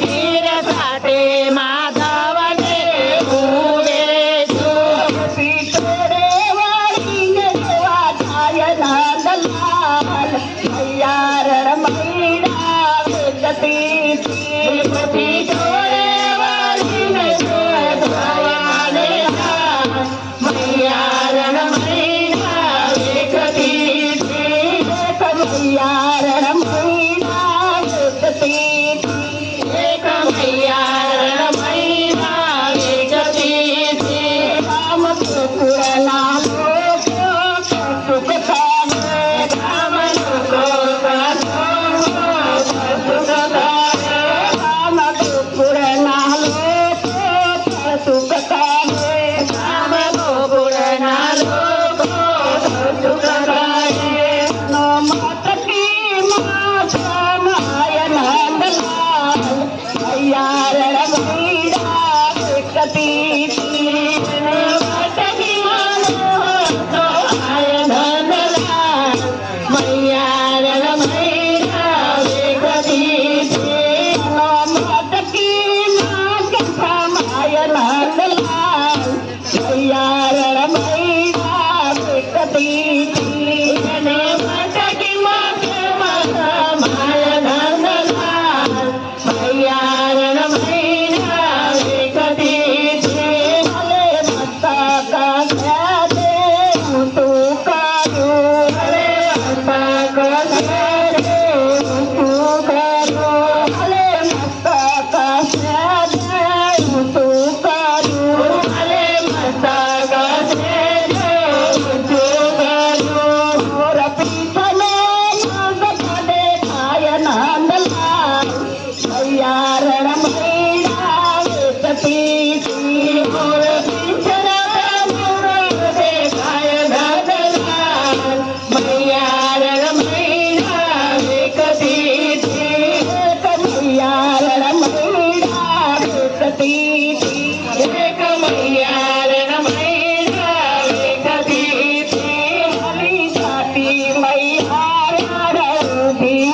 વીર સાથે માધવને ઉવેશું પીછોડે વાળીને જોવા જાય નંદલાલ મૈયા રણમૈડા વેગતી પીછોડે વાળીને જોવા જાય મૈયા રણમૈડા વેગતી મૈયા રણમૈડા વેગતી એક મૈયા રણમૈડા વેગતી રામ ગોકુળના લોકો સુખ થાય રામ લોકો રામ ગોકુળના લોકો સુખ થાય રામ ગોકુળના લોકો સુખ થાય નો માતકી માય નંદલાલ મૈયા રણમૈડા વેગતી મટકી માનો તો આય નંદલાલ મૈયા રણમૈડા વેગતી નો માતકી માય નંદલાલ મૈયા રણમૈડા વેગતી અને મટકી માય નંદલાલ મૈયા રણમૈડા વેગતી ભલે મસ્તક દે હું તું કરું ભલે મસ્તક રે હું તું કરું ભલે મસ્તક દે હું તું કરું ભલે મસ્તક મોર પીછને નંદ પડે થાય નંદલાલ મૈયા રણમૈડા વેચતી મોર પીછડા મોર દેખાય નંદલાલ મૈયા રણમૈડા વેગતી મૈયા રણમૈડા વેચતી એક મૈયા રણમૈડા વેગતી હલી જાતી મૈયા ઊભી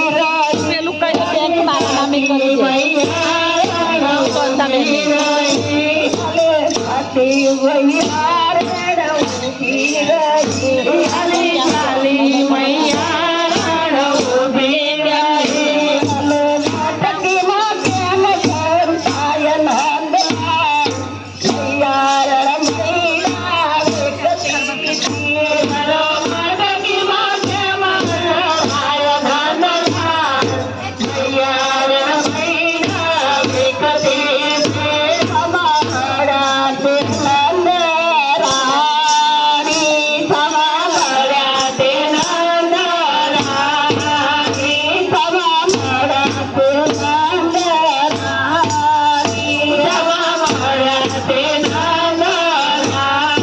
રહી હલે જાતી મૈયા ઊભી રહી હલી ચાલી મૈયા ઊભી રહી હલે નાટકીમાં કેમ કેમ થાય નંદલાલ મૈયા રણમૈડા વેચતી મારો મટકી માથે મારો નંદલાલ મૈયા રણમૈડા વેગતી અમારા તે નંદરાણી મળ્યા તે નંદરાણી અમારા તે નંદરાણી મળ્યા તે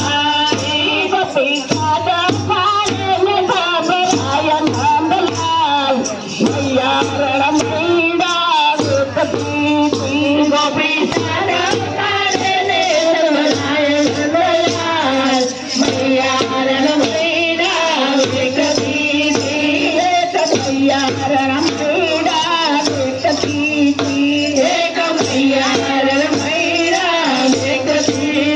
નંદરાણી ગોપી સાદા પાડે ને સાંભળાય નંદલાલ મૈયા રણમૈડા વેચતી ગોપી સારા કાઢે ને સંભળાય નંદલાલ મૈયા રણમૈડા વેગતી મૈયા રણમૈડા વેચતી એક મૈયા રણમૈડા વેગતી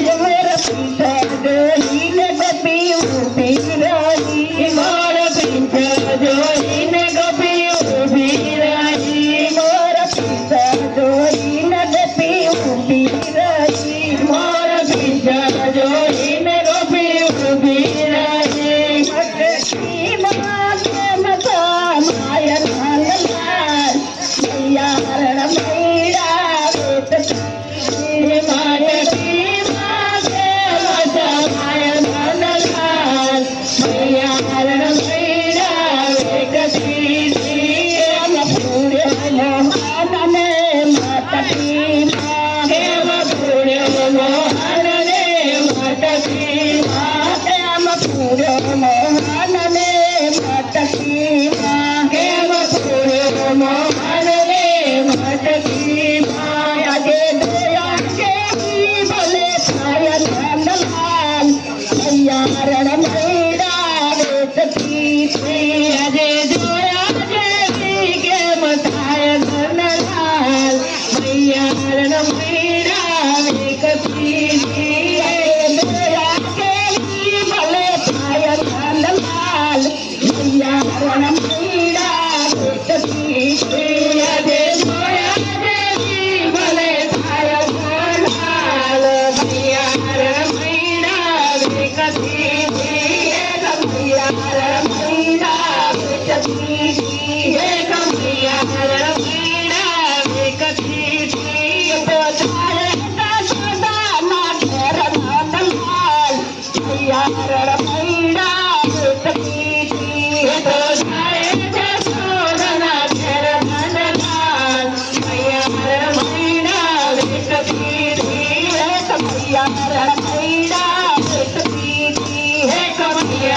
મોર પીછે જોઈને ગોપી ઊભી રહી મોર પીછે જોઈને ગોપી ઊભી રહી મોર પીછે જોઈને ગોપી ઊભી રહી મોર પીછે જોઈને ગોપી ઊભી રહી મટકી માથે માય નંદલાલ મૈયા રણમૈડા વેચતી મારી માથે મસમાય નંદલાલ મૈયા રણમૈડા વેગતી મોહનને મટકી કેમ પૂર્યો મોહન રે મટકી મોહનને મટકી કેમ પૂર્યો મોહન રે મટકી આજે દયા કેવી ભલે થાય નંદલાલ મૈયા રણમૈડા વેચતી આજે જોયા જેવી કેમ થાય નંદલાલ મટકી જય કનૈયા